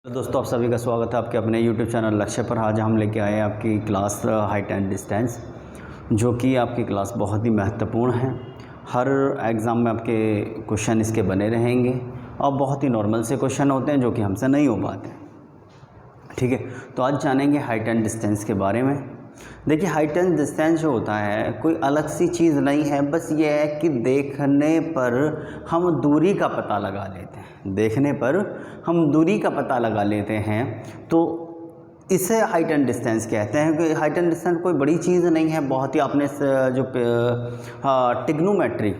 तो दोस्तों, आप सभी का स्वागत है आपके अपने YouTube चैनल लक्ष्य पर। आज हम लेके आए हैं आपकी क्लास हाइट एंड डिस्टेंस, जो कि आपकी क्लास बहुत ही महत्वपूर्ण है। हर एग्ज़ाम में आपके क्वेश्चन इसके बने रहेंगे और बहुत ही नॉर्मल से क्वेश्चन होते हैं जो कि हमसे नहीं हो पाते। ठीक है, तो आज जानेंगे हाइट एंड डिस्टेंस के बारे में। देखिए, हाइट एंड डिस्टेंस जो होता है कोई अलग सी चीज़ नहीं है, बस ये है कि देखने पर हम दूरी का पता लगा लेते हैं। देखने पर हम दूरी का पता लगा लेते हैं, तो इसे हाइट एंड डिस्टेंस कहते हैं। कि हाइट एंड डिस्टेंस कोई बड़ी चीज़ नहीं है, बहुत ही आपने जो ट्रिग्नोमेट्री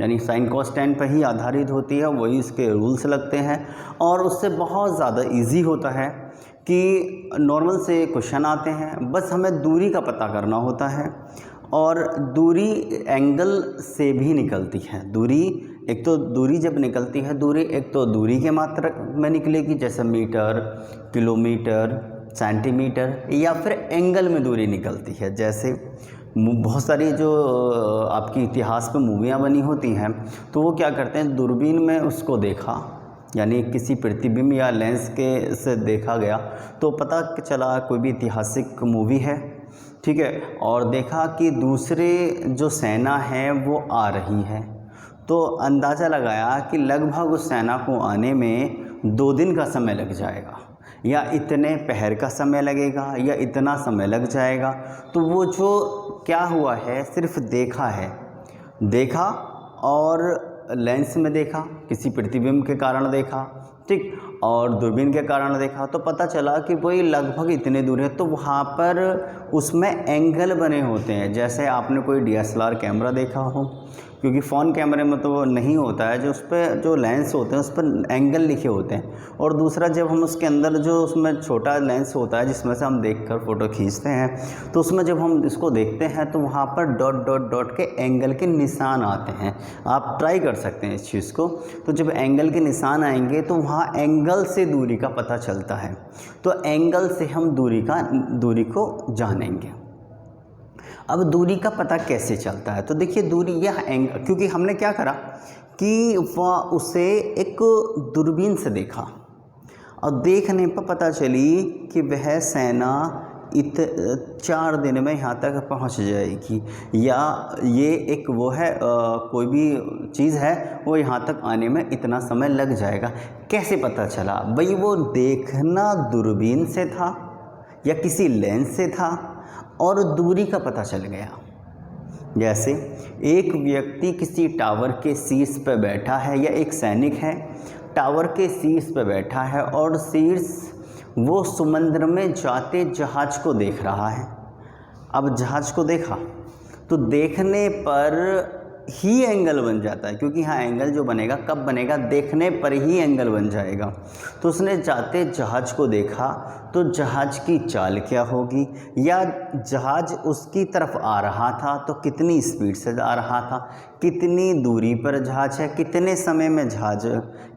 यानी साइन कॉस टेन पर ही आधारित होती है, वही इसके रूल्स लगते हैं और उससे बहुत ज़्यादा इजी होता है कि नॉर्मल से क्वेश्चन आते हैं, बस हमें दूरी का पता करना होता है। और दूरी एंगल से भी निकलती है। दूरी एक तो दूरी जब निकलती है, दूरी एक तो दूरी के मात्रक में निकलेगी, जैसे मीटर, किलोमीटर, सेंटीमीटर, या फिर एंगल में दूरी निकलती है। जैसे बहुत सारी जो आपकी इतिहास में मूवियाँ बनी होती हैं, तो वो क्या करते हैं, दूरबीन में उसको देखा, यानी किसी प्रतिबिंब या लेंस के से देखा गया तो पता चला कोई भी ऐतिहासिक मूवी है, ठीक है, और देखा कि दूसरे जो सेना है वो आ रही है, तो अंदाज़ा लगाया कि लगभग उस सेना को आने में 2 दिन का समय लग जाएगा, या इतने पहर का समय लगेगा, या इतना समय लग जाएगा। तो वो जो क्या हुआ है, सिर्फ देखा है, देखा और लेंस में देखा, किसी प्रतिबिंब के कारण देखा, ठीक, और दूरबीन के कारण देखा, तो पता चला कि वही लगभग इतने दूर है। तो वहाँ पर उसमें एंगल बने होते हैं। जैसे आपने कोई DSLR कैमरा देखा हो, क्योंकि फ़ोन कैमरे में तो वो नहीं होता है, जो उस पर जो लेंस होते हैं उस पर एंगल लिखे होते हैं। और दूसरा, जब हम उसके अंदर जो उसमें छोटा लेंस होता है जिसमें से हम देखकर फ़ोटो खींचते हैं, तो उसमें जब हम इसको देखते हैं तो वहाँ पर डॉट डॉट डॉट के एंगल के निशान आते हैं। आप ट्राई कर सकते हैं इस चीज़ को। तो जब एंगल के निशान आएंगे तो वहाँ एंगल से दूरी का पता चलता है। तो एंगल से हम दूरी को जानेंगे। अब दूरी का पता कैसे चलता है, तो देखिए, दूरी यह एंगल, क्योंकि हमने क्या करा कि वह उसे एक दूरबीन से देखा और देखने पर पता चली कि वह सेना 4 दिन में यहाँ तक पहुँच जाएगी, या ये एक वो है कोई भी चीज़ है वो यहाँ तक आने में इतना समय लग जाएगा। कैसे पता चला भाई? वो देखना दूरबीन से था या किसी लेंस से था, और दूरी का पता चल गया। जैसे एक व्यक्ति किसी टावर के शीर्ष पर बैठा है, या एक सैनिक है टावर के शीर्ष पर बैठा है और शीर्ष वो समुद्र में जाते जहाज को देख रहा है। अब जहाज को देखा तो देखने पर ही एंगल बन जाता है, क्योंकि हाँ, एंगल जो बनेगा कब बनेगा, देखने पर ही एंगल बन जाएगा। तो उसने जाते जहाज को देखा तो जहाज की चाल क्या होगी, या जहाज उसकी तरफ आ रहा था तो कितनी स्पीड से आ रहा था, कितनी दूरी पर जहाज है, कितने समय में जहाज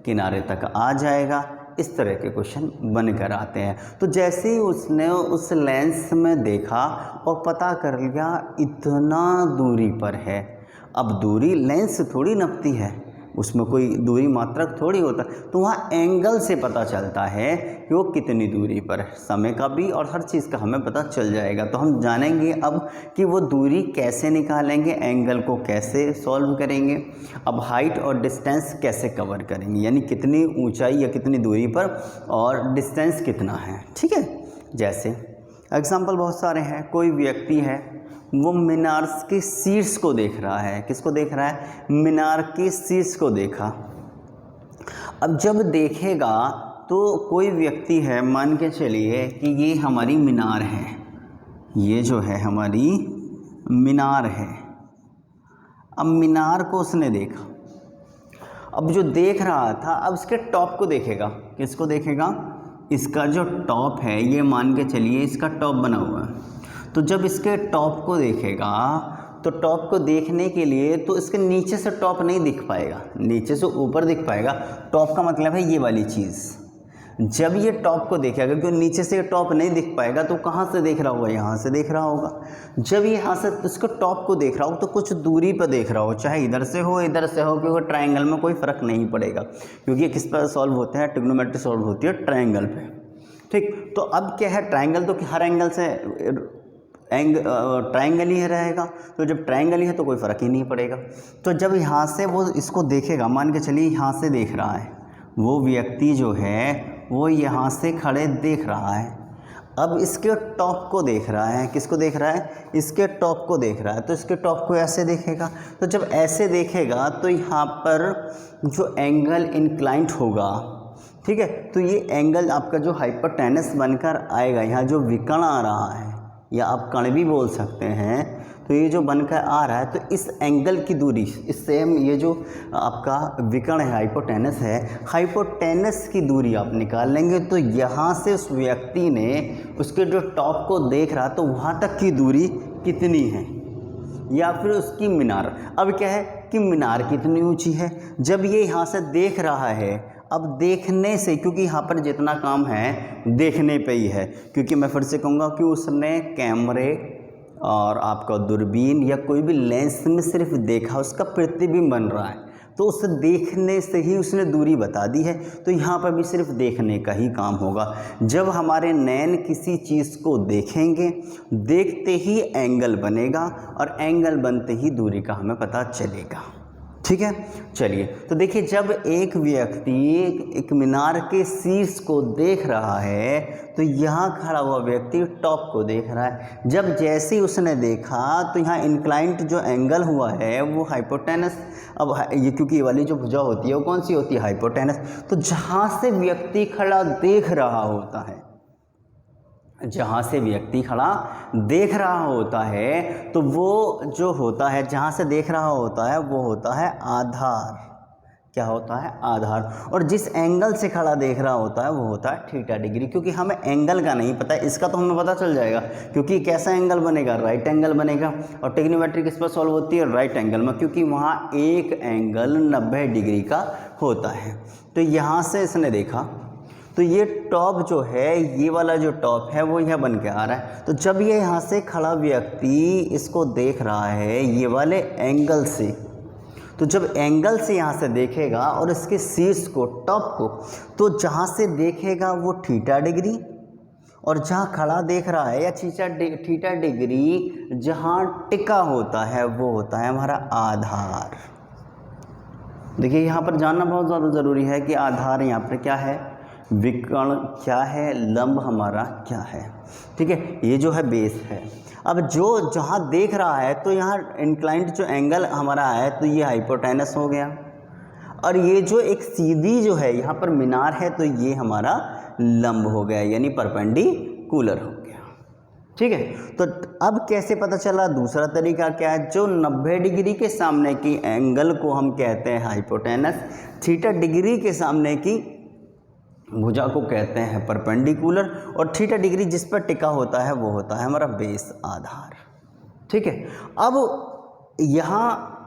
किनारे तक आ जाएगा। इस तरह के क्वेश्चन बनकर आते हैं। तो जैसे ही उसने उस लेंस में देखा और पता कर लिया इतना दूरी पर है। अब दूरी लेंस से थोड़ी नपती है, उसमें कोई दूरी मात्रक थोड़ी होता, तो वहाँ एंगल से पता चलता है कि वो कितनी दूरी पर है। समय का भी और हर चीज़ का हमें पता चल जाएगा। तो हम जानेंगे अब कि वो दूरी कैसे निकालेंगे, एंगल को कैसे सॉल्व करेंगे, अब हाइट और डिस्टेंस कैसे कवर करेंगे, यानी कितनी ऊंचाई या कितनी दूरी पर और डिस्टेंस कितना है। ठीक है, जैसे एग्जाम्पल बहुत सारे हैं। कोई व्यक्ति है, वो मीनार के शीर्ष को देख रहा है। किसको देख रहा है? मीनार के शीर्ष को देखा। अब जब देखेगा तो कोई व्यक्ति है, मान के चलिए कि ये हमारी मीनार है, ये जो है हमारी मीनार है। अब मीनार को उसने देखा, अब जो देख रहा था अब इसके टॉप को देखेगा। किसको देखेगा? इसका जो टॉप है, ये मान के चलिए इसका टॉप बना हुआ है। तो जब इसके टॉप को देखेगा तो टॉप को देखने के लिए तो इसके नीचे से टॉप नहीं दिख पाएगा, नीचे से ऊपर दिख पाएगा। टॉप का मतलब है ये वाली चीज़। जब ये टॉप को देखेगा, क्योंकि नीचे से टॉप नहीं दिख पाएगा, तो कहाँ से देख रहा होगा, यहाँ से देख रहा होगा। जब ये यहाँ से उसको टॉप को देख रहा हो तो कुछ दूरी पर देख रहा हो, चाहे इधर से हो इधर से हो, क्योंकि ट्रायंगल में कोई फ़र्क नहीं पड़ेगा, क्योंकि किस पर सॉल्व होते हैं, ट्रिग्नोमेट्री सॉल्व होती है ट्रायंगल पे। ठीक, तो अब क्या है, ट्रायंगल तो हर एंगल से ट्रायंगल ही रहेगा, तो जब ट्रायंगल ही है तो कोई फ़र्क ही नहीं पड़ेगा। तो जब यहाँ से वो इसको देखेगा, मान के चलिए यहाँ से देख रहा है, वो व्यक्ति जो है वो यहाँ से खड़े देख रहा है, अब इसके टॉप को देख रहा है, किसको देख रहा है, इसके टॉप को देख रहा है, तो इसके टॉप को ऐसे देखेगा। तो जब ऐसे देखेगा तो यहाँ पर जो एंगल इंक्लाइंट होगा, ठीक है, तो ये एंगल आपका जो हाइपोटेनस बनकर आएगा, यहाँ जो विकर्ण आ रहा है या आप कण भी बोल सकते हैं, तो ये जो बनकर आ रहा है, तो इस एंगल की दूरी, इससे हम ये जो आपका विकर्ण है, हाइपोटेनस की दूरी आप निकाल लेंगे। तो यहाँ से उस व्यक्ति ने उसके जो टॉप को देख रहा, तो वहाँ तक की दूरी कितनी है, या फिर उसकी मीनार। अब क्या है कि मीनार कितनी ऊंची है, जब ये यहाँ से देख रहा है, अब देखने से, क्योंकि यहाँ पर जितना काम है देखने पे ही है, क्योंकि मैं फिर से कहूँगा कि उसने कैमरे और आपका दूरबीन या कोई भी लेंस में सिर्फ देखा, उसका प्रतिबिंब बन रहा है, तो उस देखने से ही उसने दूरी बता दी है। तो यहाँ पर भी सिर्फ देखने का ही काम होगा। जब हमारे नैन किसी चीज़ को देखेंगे, देखते ही एंगल बनेगा और एंगल बनते ही दूरी का हमें पता चलेगा। ठीक है, चलिए, तो देखिए, जब एक व्यक्ति एक मीनार के शीर्ष को देख रहा है, तो यहाँ खड़ा हुआ व्यक्ति टॉप को देख रहा है। जब जैसे ही उसने देखा, तो यहाँ इंक्लाइंट जो एंगल हुआ है वो हाइपोटेनस, अब ये क्योंकि ये वाली जो भुजा होती है वो कौन सी होती है, हाइपोटेनस। तो जहाँ से व्यक्ति खड़ा देख रहा होता है, जहाँ से व्यक्ति खड़ा देख रहा होता है, तो वो जो होता है, जहाँ से देख रहा होता है वो होता है आधार। क्या होता है, आधार। और जिस एंगल से खड़ा देख रहा होता है वो होता है थीटा डिग्री। क्योंकि हमें एंगल का नहीं पता, इसका तो हमें पता चल जाएगा, क्योंकि कैसा एंगल बनेगा, राइट एंगल बनेगा। और ट्रिग्नोमेट्री किस पर सॉल्व होती है, राइट एंगल में, क्योंकि वहाँ एक एंगल 90 डिग्री का होता है। तो यहाँ से इसने देखा, तो ये टॉप जो है, ये वाला जो टॉप है वो यह बन के आ रहा है। तो जब ये यहाँ से खड़ा व्यक्ति इसको देख रहा है ये वाले एंगल से, तो जब एंगल से यहाँ से देखेगा और इसके शीर्ष को, टॉप को, तो जहाँ से देखेगा वो थीटा डिग्री, और जहाँ खड़ा देख रहा है या थीटा डिग्री जहाँ टिका होता है वो होता है हमारा आधार। देखिए, यहाँ पर जानना बहुत ज़्यादा ज़रूरी है कि आधार यहाँ पर क्या है, विकर्ण क्या है, लंब हमारा क्या है। ठीक है, ये जो है बेस है। अब जो जहाँ देख रहा है, तो यहाँ इंक्लाइंट जो एंगल हमारा है, तो ये हाइपोटेनस हो गया, और ये जो एक सीधी जो है यहाँ पर मीनार है, तो ये हमारा लंब हो गया, यानी परपेंडिकुलर हो गया। ठीक है, तो अब कैसे पता चला, दूसरा तरीका क्या है, जो 90 डिग्री के सामने की एंगल को हम कहते हैं हाइपोटेनस, थीटा डिग्री के सामने की भुजा को कहते हैं परपेंडिकुलर, और थीटा डिग्री जिस पर टिका होता है वो होता है हमारा बेस, आधार। ठीक है, अब यहाँ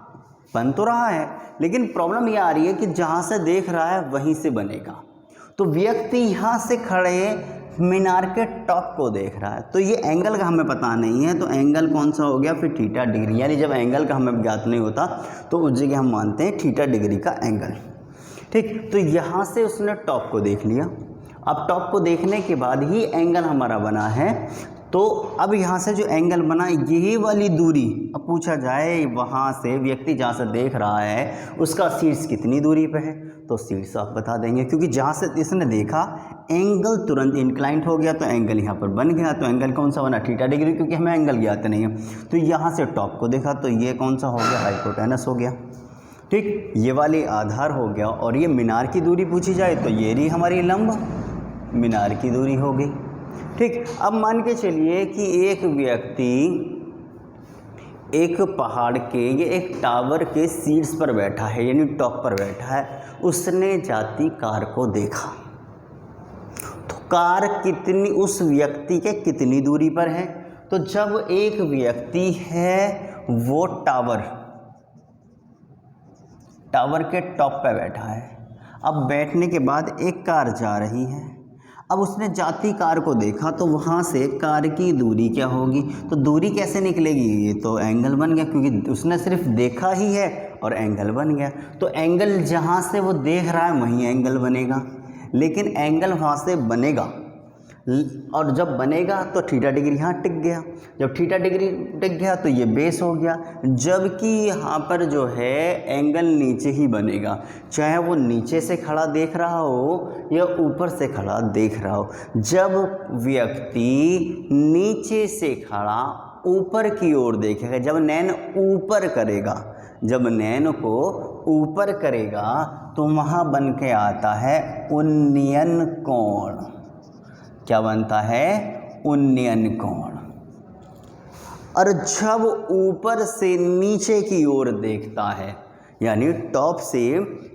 बन तो रहा है, लेकिन प्रॉब्लम ये आ रही है कि जहाँ से देख रहा है वहीं से बनेगा। तो व्यक्ति यहाँ से खड़े मीनार के टॉप को देख रहा है, तो ये एंगल का हमें पता नहीं है, तो एंगल कौन सा हो गया फिर, थीटा डिग्री। यानी जब एंगल का हमें ज्ञात नहीं होता तो उस जगह हम मानते हैं थीटा डिग्री का एंगल। ठीक, तो यहाँ से उसने टॉप को देख लिया। अब टॉप को देखने के बाद ही एंगल हमारा बना है, तो अब यहाँ से जो एंगल बना, यही वाली दूरी, अब पूछा जाए वहाँ से व्यक्ति जहाँ से देख रहा है उसका शीर्ष कितनी दूरी पे है, तो शीर्ष आप बता देंगे, क्योंकि जहाँ से इसने देखा एंगल तुरंत इंक्लाइंट हो गया, तो एंगल यहाँ पर बन गया। तो एंगल कौन सा बना, थीटा डिग्री, क्योंकि हमें एंगल ज्ञात नहीं है। तो यहाँ से टॉप को देखा, तो ये कौन सा हो गया, हाइपोटेनस हो गया। ठीक, ये वाली आधार हो गया, और ये मीनार की दूरी पूछी जाए तो ये रही हमारी लंब, मीनार की दूरी हो गई। ठीक, अब मान के चलिए कि एक व्यक्ति एक पहाड़ के या एक टावर के शीर्ष पर बैठा है, यानी टॉप पर बैठा है, उसने जाती कार को देखा, तो कार कितनी, उस व्यक्ति के कितनी दूरी पर है। तो जब एक व्यक्ति है वो टावर के टॉप पे बैठा है, अब बैठने के बाद एक कार जा रही है। अब उसने जाती कार को देखा तो वहाँ से कार की दूरी क्या होगी, तो दूरी कैसे निकलेगी, ये तो एंगल बन गया, क्योंकि उसने सिर्फ देखा ही है और एंगल बन गया। तो एंगल जहाँ से वो देख रहा है वहीं एंगल बनेगा, लेकिन एंगल वहाँ से बनेगा और जब बनेगा तो थीटा डिग्री यहाँ टिक गया। जब थीटा डिग्री टिक गया तो ये बेस हो गया, जबकि यहाँ पर जो है एंगल नीचे ही बनेगा, चाहे वो नीचे से खड़ा देख रहा हो या ऊपर से खड़ा देख रहा हो। जब व्यक्ति नीचे से खड़ा ऊपर की ओर देखेगा, जब नैन ऊपर करेगा, जब नैन को ऊपर करेगा तो वहाँ बन के आता है उन्नयन कोण। क्या बनता है, उन्नयन कोण। और जब ऊपर से नीचे की ओर देखता है, यानी टॉप से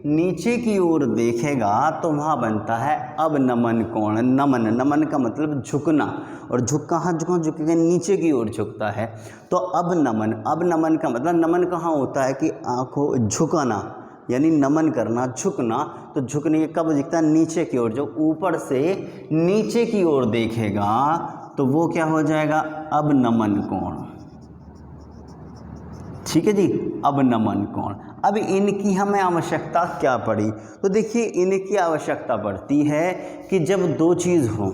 नीचे की ओर देखेगा तो वहाँ बनता है अवनमन कोण। नमन, नमन का मतलब झुकना, और कहाँ झुकेगा, नीचे की ओर झुकता है तो अवनमन। अवनमन का मतलब नमन कहाँ होता है कि आँखों झुकाना, यानी नमन करना, झुकना। तो झुकने के कब दिखता है, नीचे की ओर। जब ऊपर से नीचे की ओर देखेगा तो वो क्या हो जाएगा, अवनमन कोण। ठीक है जी, अवनमन कोण। अब इनकी हमें आवश्यकता क्या पड़ी, तो देखिए इनकी आवश्यकता पड़ती है कि जब दो चीज़ हो,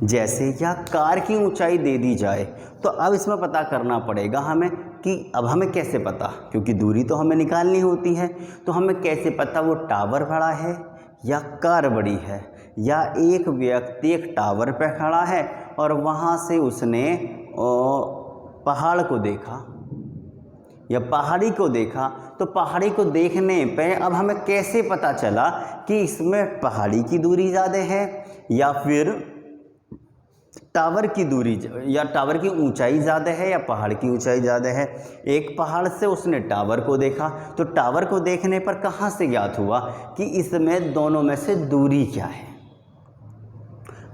जैसे या कार की ऊंचाई दे दी जाए, तो अब इसमें पता करना पड़ेगा हमें कि अब हमें कैसे पता, क्योंकि दूरी तो हमें निकालनी होती है, तो हमें कैसे पता वो टावर बड़ा है या कार बड़ी है। या एक व्यक्ति एक टावर पे खड़ा है और वहाँ से उसने पहाड़ को देखा या पहाड़ी को देखा, तो पहाड़ी को देखने पे अब हमें कैसे पता चला कि इसमें पहाड़ी की दूरी ज़्यादा है या फिर टावर की दूरी, या टावर की ऊंचाई ज़्यादा है या पहाड़ की ऊंचाई ज़्यादा है। एक पहाड़ से उसने टावर को देखा, तो टावर को देखने पर कहाँ से ज्ञात हुआ कि इसमें दोनों में से दूरी क्या है।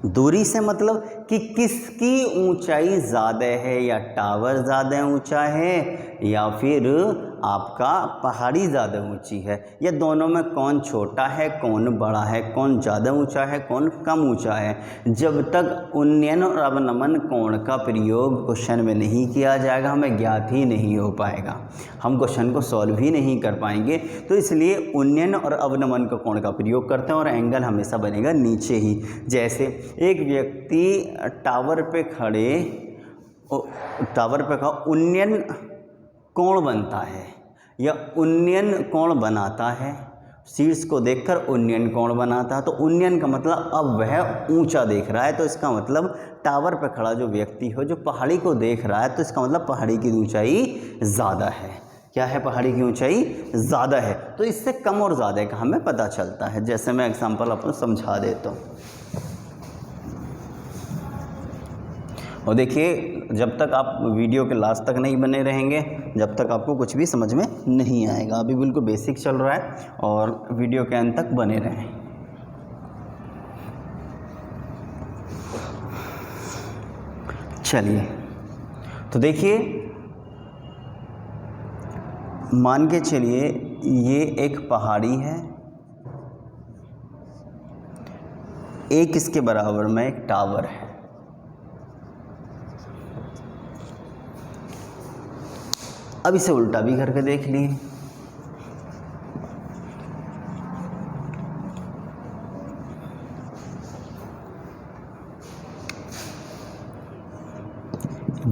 दूरी से मतलब कि किसकी ऊंचाई ज़्यादा है, या टावर ज़्यादा ऊंचा है या फिर आपका पहाड़ी ज़्यादा ऊंची है, या दोनों में कौन छोटा है कौन बड़ा है, कौन ज़्यादा ऊंचा है कौन कम ऊंचा है। जब तक उन्नयन और अवनमन कोण का प्रयोग क्वेश्चन में नहीं किया जाएगा हमें ज्ञात ही नहीं हो पाएगा, हम क्वेश्चन को सॉल्व ही नहीं कर पाएंगे। तो इसलिए उन्नयन और अवनमन का कोण का प्रयोग करते हैं और एंगल हमेशा बनेगा नीचे ही। जैसे एक व्यक्ति टावर पे खड़ा उन्नयन कोण बनता है या उन्नयन कोण बनाता है, शीर्ष को देखकर उन्नयन कोण बनाता है। तो उन्नयन का मतलब अब वह ऊंचा देख रहा है, तो इसका मतलब टावर पर खड़ा जो व्यक्ति हो जो पहाड़ी को देख रहा है, तो इसका मतलब पहाड़ी की ऊंचाई ज़्यादा है। क्या है, पहाड़ी की ऊंचाई ज़्यादा है। तो इससे कम और ज़्यादा का हमें पता चलता है। जैसे मैं एग्जाम्पल आपको समझा देता हूँ। और देखिए जब तक आप वीडियो के लास्ट तक नहीं बने रहेंगे, जब तक आपको कुछ भी समझ में नहीं आएगा। अभी बिल्कुल बेसिक चल रहा है और वीडियो के अंत तक बने रहें। चलिए तो देखिए, मान के चलिए ये एक पहाड़ी है, एक इसके बराबर में एक टावर है। अब इसे उल्टा भी करके देख लिए।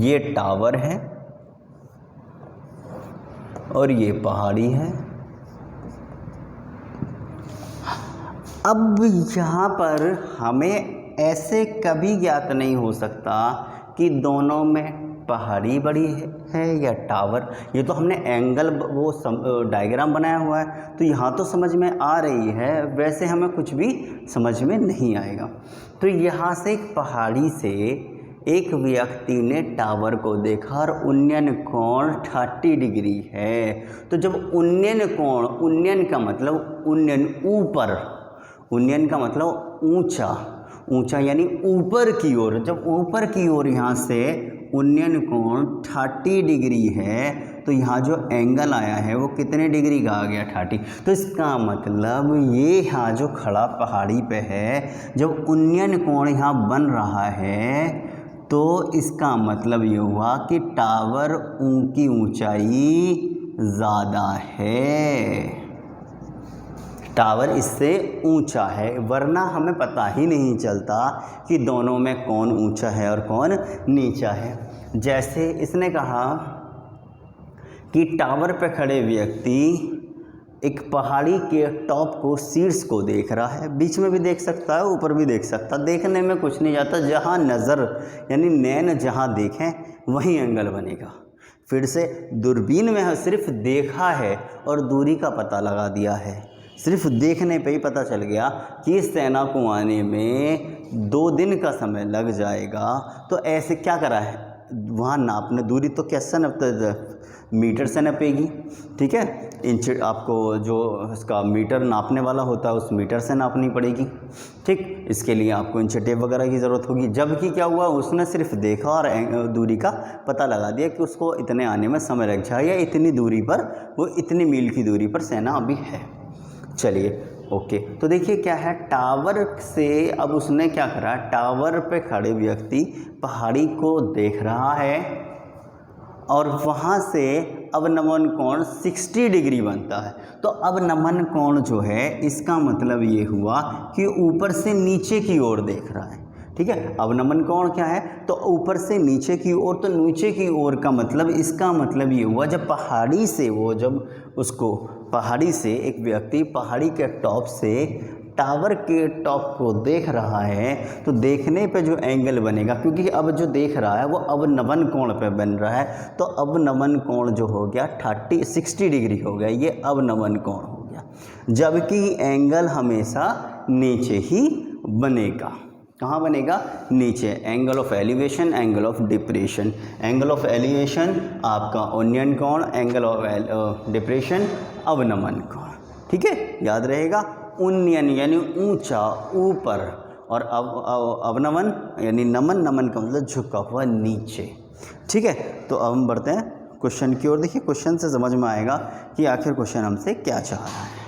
ये टावर है और ये पहाड़ी है। अब यहाँ पर हमें ऐसे कभी ज्ञात नहीं हो सकता कि दोनों में पहाड़ी बड़ी है या टावर। ये तो हमने एंगल वो डायग्राम बनाया हुआ है, तो यहाँ तो समझ में आ रही है, वैसे हमें कुछ भी समझ में नहीं आएगा। तो यहाँ से एक पहाड़ी से एक व्यक्ति ने टावर को देखा और उन्नयन कोण 30 डिग्री है। तो जब उन्नयन कोण, उन्नयन का मतलब उन्नयन ऊपर, उन्नयन का मतलब ऊंचा, ऊंचा यानी ऊपर की ओर। जब ऊपर की ओर यहाँ से उन्नयन कोण 30 डिग्री है, तो यहाँ जो एंगल आया है वो कितने डिग्री का आ गया 30। तो इसका मतलब ये यहाँ जो खड़ा पहाड़ी पे है, जब उन्नयन कोण यहाँ बन रहा है तो इसका मतलब ये हुआ कि टावर की ऊंचाई ज़्यादा है, टावर इससे ऊंचा है, वरना हमें पता ही नहीं चलता कि दोनों में कौन ऊंचा है और कौन नीचा है। जैसे इसने कहा कि टावर पर खड़े व्यक्ति एक पहाड़ी के टॉप को, शीर्ष को देख रहा है, बीच में भी देख सकता है, ऊपर भी देख सकता है, देखने में कुछ नहीं जाता, जहाँ नज़र यानी नैन जहाँ देखें वहीं एंगल बनेगा। फिर से दूरबीन में सिर्फ देखा है और दूरी का पता लगा दिया है, सिर्फ देखने पे ही पता चल गया कि इस सेना को आने में 2 दिन का समय लग जाएगा। तो ऐसे क्या करा है, वहाँ नापने, दूरी तो कैसे नापते, मीटर से नापेगी, ठीक है, इंच आपको जो इसका मीटर नापने वाला होता है उस मीटर से नापनी पड़ेगी, ठीक। इसके लिए आपको इंच टेप वगैरह की ज़रूरत होगी। जबकि क्या हुआ, उसने सिर्फ देखा और दूरी का पता लगा दिया कि उसको इतने आने में समय लग जाएगा, इतनी दूरी पर, वो इतनी मील की दूरी पर सेना अभी है। चलिए ओके, तो देखिए क्या है, टावर से अब उसने क्या करा, टावर पे खड़े व्यक्ति पहाड़ी को देख रहा है और वहाँ से अवनमन कोण 60 डिग्री बनता है। तो अवनमन कोण जो है, इसका मतलब ये हुआ कि ऊपर से नीचे की ओर देख रहा है, ठीक है। अवनमन कोण क्या है, तो ऊपर से नीचे की ओर, तो नीचे की ओर का मतलब, इसका मतलब ये हुआ जब पहाड़ी से वो, जब उसको पहाड़ी से एक व्यक्ति पहाड़ी के टॉप से टावर के टॉप को देख रहा है, तो देखने पे जो एंगल बनेगा, क्योंकि अब जो देख रहा है वो अवनमन कोण पे बन रहा है, तो अवनमन कोण जो हो गया 60 डिग्री हो गया, ये अवनमन कोण हो गया। जबकि एंगल हमेशा नीचे ही बनेगा, कहाँ बनेगा, नीचे। Angle of elevation, angle of depression. Angle of elevation आपका उन्नयन कोण, एंगल ऑफ डिप्रेशन अवनमन कोण, ठीक है, याद रहेगा। उन्नयन यानी ऊंचा, ऊपर, और अवनमन यानी नमन, नमन का मतलब झुका हुआ नीचे, ठीक है। तो अब हम बढ़ते हैं क्वेश्चन की ओर। देखिए क्वेश्चन से समझ में आएगा कि आखिर क्वेश्चन हमसे क्या चाह रहा है।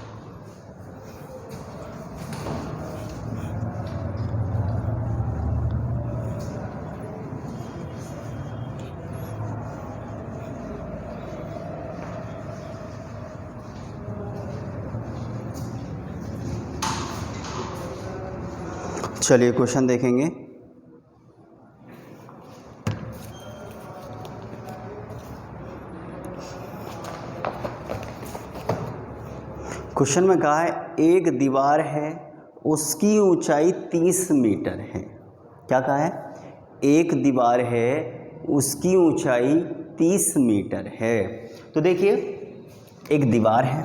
चलिए क्वेश्चन देखेंगे। क्वेश्चन में कहा है एक दीवार है, उसकी ऊंचाई 30 मीटर है। क्या कहा है, एक दीवार है, उसकी ऊंचाई 30 मीटर है। तो देखिए एक दीवार है,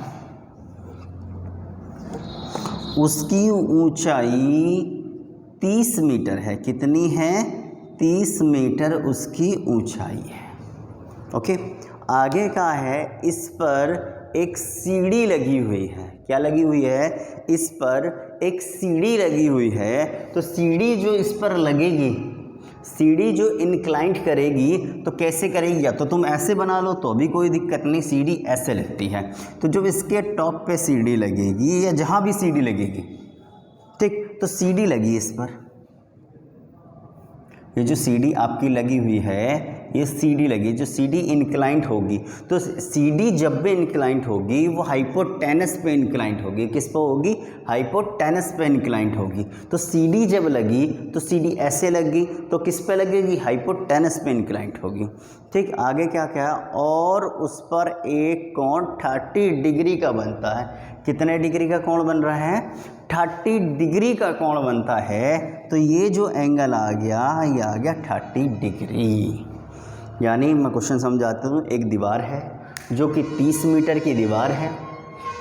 उसकी ऊंचाई 30 मीटर है। कितनी है, 30 मीटर उसकी ऊंचाई है, ओके। आगे का है, इस पर एक सीढ़ी लगी हुई है। क्या लगी हुई है, इस पर एक सीढ़ी लगी हुई है। तो सीढ़ी जो इस पर लगेगी, सीढ़ी जो इंक्लाइंट करेगी, तो कैसे करेगी, या तो तुम ऐसे बना लो तो भी कोई दिक्कत नहीं, सीढ़ी ऐसे लगती है। तो जब इसके टॉप पे सीढ़ी लगेगी या जहाँ भी सीढ़ी लगेगी, ठीक, तो सीढ़ी लगी इस पर, ये जो सीढ़ी आपकी लगी हुई है, ये सीढ़ी लगी, जो सीढ़ी इंक्लाइंट होगी, तो सीढ़ी जब भी इंक्लाइंट होगी वो हाइपोटेनस पे इंक्लाइंट होगी। किस पे होगी, हाइपोटेनस पे इंक्लाइंट होगी। तो सीढ़ी जब लगी तो सीढ़ी ऐसे लगी, तो किस पे लगेगी, हाइपोटेनस पे इंक्लाइंट होगी, ठीक। आगे क्या क्या, और उस पर एक कोण 30 डिग्री का बनता है। कितने डिग्री का कोण बन रहा है, 30 डिग्री का कोण बनता है। तो ये जो एंगल आ गया, ये आ गया 30 डिग्री। यानी मैं क्वेश्चन समझाता हूँ। एक दीवार है जो कि 30 मीटर की दीवार है।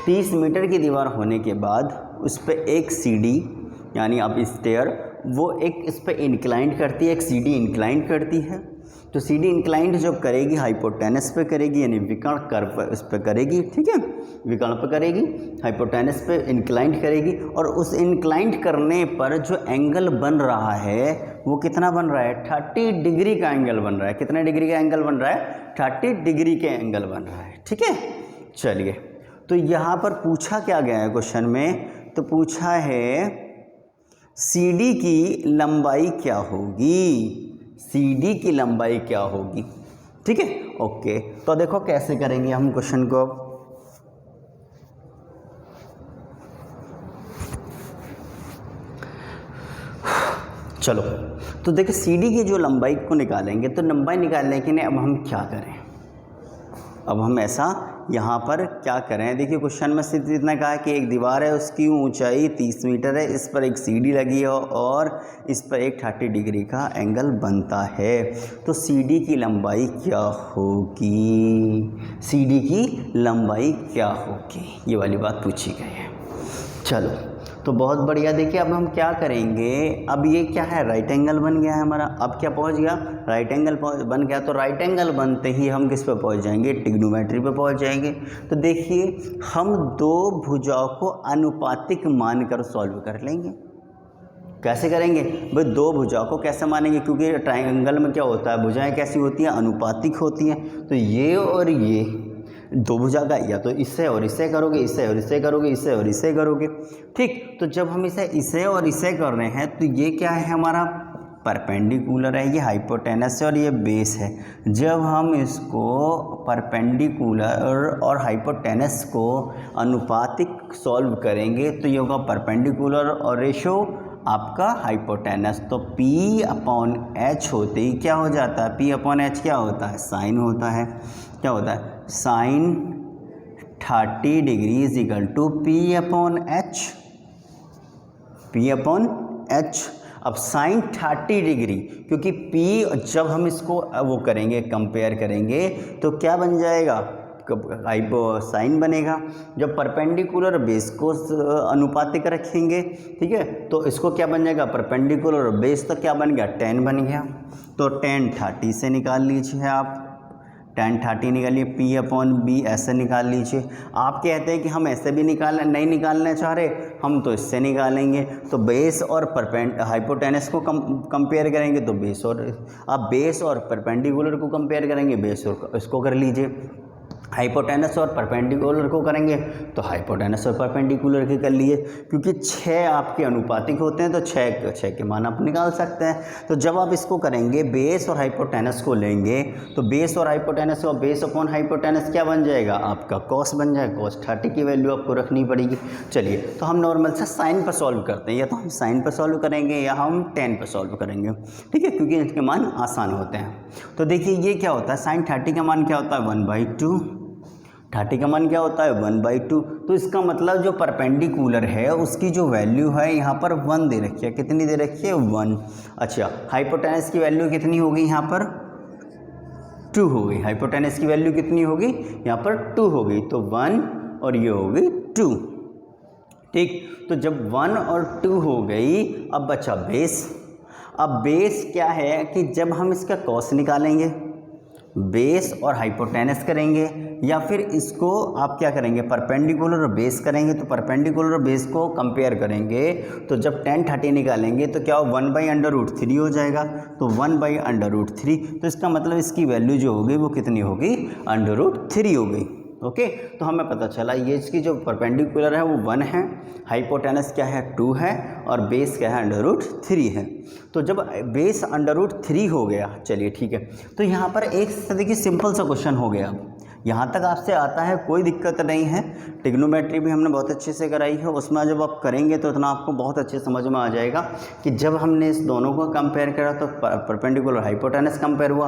30 मीटर की दीवार होने के बाद उस पर एक सीढ़ी, यानी अब स्टेयर, वो एक इस पर इंक्लाइंट करती है, एक सीढ़ी इंक्लाइंट करती है। तो सीढ़ी इंक्लाइंट जब करेगी हाइपोटेनस पे करेगी, यानी विकर्ण कर्व इस पे करेगी, ठीक है, विकर्ण पे करेगी, हाइपोटेनस पे इंक्लाइंट करेगी, और उस इंक्लाइंट करने पर जो एंगल बन रहा है वो कितना बन रहा है, 30 डिग्री का एंगल बन रहा है। कितने डिग्री का एंगल बन रहा है, 30 डिग्री के एंगल बन रहा है। ठीक है, चलिए, तो यहाँ पर पूछा क्या गया है क्वेश्चन में, तो पूछा है CD की लंबाई क्या होगी, CD की लंबाई क्या होगी। ठीक है, ओके, तो देखो कैसे करेंगे हम क्वेश्चन को। चलो, तो देखिए CD की जो लंबाई को निकालेंगे, तो लंबाई निकालने के लिए अब हम क्या करें, अब हम ऐसा यहाँ पर क्या करें। देखिए क्वेश्चन में सिर्फ इतना कहा है कि एक दीवार है, उसकी ऊंचाई 30 मीटर है, इस पर एक CD लगी है और इस पर एक 30 डिग्री का एंगल बनता है। तो CD की लंबाई क्या होगी, CD की लंबाई क्या होगी, ये वाली बात पूछी गई है। चलो, तो बहुत बढ़िया। देखिए अब हम क्या करेंगे, अब ये क्या है, राइट एंगल बन गया है हमारा। अब क्या पहुंच गया, राइट एंगल बन गया। तो राइट एंगल बनते ही हम किस पे पहुंच जाएंगे, ट्रिग्नोमेट्री पे पहुंच जाएंगे। तो देखिए हम दो भुजाओं को अनुपातिक मानकर सॉल्व कर लेंगे। कैसे करेंगे भाई, दो भुजाओं को कैसे मानेंगे, क्योंकि ट्रायंगल में क्या होता है, भुजाएं कैसी होती हैं, अनुपातिक होती हैं। तो ये और ये दो भुजा का या तो इससे और इससे करोगे, इससे और इससे करोगे, इससे और इससे करोगे। ठीक, तो जब हम इसे और इससे कर रहे हैं, तो ये क्या है हमारा परपेंडिकुलर है, ये हाइपोटेनस है और ये बेस है। जब हम इसको परपेंडिकुलर और हाइपोटेनस को अनुपातिक सॉल्व करेंगे, तो ये होगा परपेंडिकुलर और रेशो आपका हाइपोटेनस। तो P/H होते ही क्या हो जाता है, P/H क्या होता है, साइन होता है। क्या होता है, sine 30 degree is equal to P/H। P/H, अब साइन 30 डिग्री, क्योंकि P जब हम इसको वो करेंगे, कंपेयर करेंगे, तो क्या बन जाएगा, हाइपो साइन बनेगा। जब परपेंडिकुलर बेस को अनुपातिक रखेंगे, ठीक है, तो इसको क्या बन जाएगा, परपेंडिकुलर बेस तो क्या बन गया, 10 बन गया। तो 10 30 से निकाल लीजिए आप, 10 30 निकालिए, P/B ऐसे निकाल लीजिए। आप कहते हैं कि हम ऐसे भी नहीं निकालना चाह रहे, हम तो इससे निकालेंगे। तो बेस और हाइपोटेनस को कंपेयर करेंगे, तो बेस और परपेंडिकुलर को कंपेयर करेंगे, बेस और इसको कर लीजिए। हाइपोटेनस और परपेंडिकुलर को करेंगे, तो हाइपोटेनस और परपेंडिकुलर के कर लिए, क्योंकि 6 आपके अनुपातिक होते हैं, तो 6 के मान आप निकाल सकते हैं। तो जब आप इसको करेंगे, बेस और हाइपोटेनस को लेंगे, तो बेस और हाइपोटेनस और बेस अपॉन हाइपोटेनस क्या बन जाएगा, आपका कॉस बन जाएगा। कॉस 30 की वैल्यू आपको रखनी पड़ेगी। चलिए, तो हम नॉर्मल से साइन पर सॉल्व करते हैं, या तो हम साइन पर सॉल्व करेंगे या हम टेन पर सॉल्व करेंगे, ठीक है, क्योंकि इसके मान आसान होते हैं। तो देखिए ये क्या होता है, साइन 30 का मान क्या होता है, 1/2। 30 का मान क्या होता है, 1/2। तो इसका मतलब जो परपेंडिकुलर है उसकी जो वैल्यू है यहाँ पर 1 दे रखी है। कितनी दे रखी है, 1। अच्छा, हाइपोटेनस की वैल्यू कितनी होगी, यहाँ पर 2 हो गई। हाइपोटेनस की वैल्यू कितनी होगी, यहाँ पर 2 हो गई। तो 1 और ये हो गई 2। ठीक, तो जब 1 और 2 हो गई, अब बचा बेस। अब बेस क्या है कि जब हम इसका कॉस निकालेंगे, बेस और हाइपोटेनस करेंगे, या फिर इसको आप क्या करेंगे, परपेंडिकुलर और बेस करेंगे। तो परपेंडिकुलर और बेस को कंपेयर करेंगे, तो जब 10 30 निकालेंगे, तो क्या हो, 1/√3 हो जाएगा। तो 1/√3, तो इसका मतलब इसकी वैल्यू जो होगी वो कितनी होगी, √3 हो गई। ओके, तो हमें पता चला ये इसकी जो परपेंडिकुलर है वो 1 है, हाइपोटेनस क्या है, 2 है, और बेस क्या है, √3 है। तो जब बेस √3 हो गया, चलिए ठीक है, तो यहाँ पर एक देखिए सिंपल सा क्वेश्चन हो गया। यहाँ तक आपसे आता है, कोई दिक्कत नहीं है। ट्रिग्नोमेट्री भी हमने बहुत अच्छे से कराई है, उसमें जब आप करेंगे तो इतना आपको बहुत अच्छे समझ में आ जाएगा कि जब हमने इस दोनों को कंपेयर करा, तो परपेंडिकुलर हाइपोटेनस कंपेयर हुआ,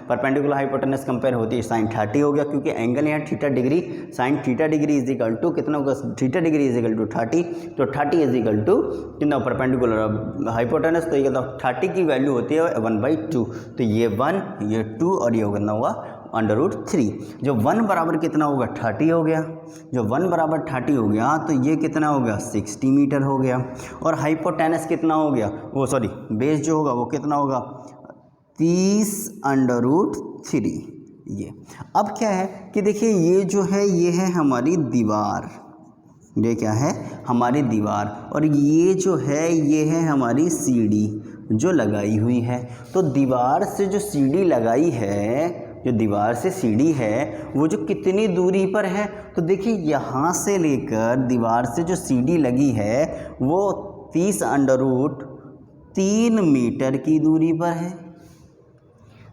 परपेंडिकुलर हाइपोटेनस कंपेयर होती है, साइन 30 हो गया, क्योंकि एंगल यहाँ theta degree, sine theta degree is equal to कितना होगा, theta degree is equal to 30। तो 30 इज इक्वल टू कितना, परपेंडिकुलर हाइपोटेनस, तो ये 30 की वैल्यू होती है 1/2। तो ये 1, ये 2 और ये कितना हुआ, √3। जो 1 बराबर कितना होगा, 30 हो गया। जो 1 बराबर 30 हो गया, तो ये कितना हो गया, 60 मीटर हो गया। और हाइपोटेनस कितना हो गया, वो सॉरी बेस जो होगा वो कितना होगा, 30√3। ये अब क्या है कि देखिए ये जो है, ये है हमारी दीवार, ये क्या है, हमारी दीवार, और ये जो है ये है हमारी सीढ़ी। जो लगाई हुई है। तो दीवार से जो सीढ़ी लगाई है, जो दीवार से सीढ़ी है वो जो कितनी दूरी पर है, तो देखिए यहाँ से लेकर दीवार से जो सीढ़ी लगी है वो 30√3 मीटर की दूरी पर है।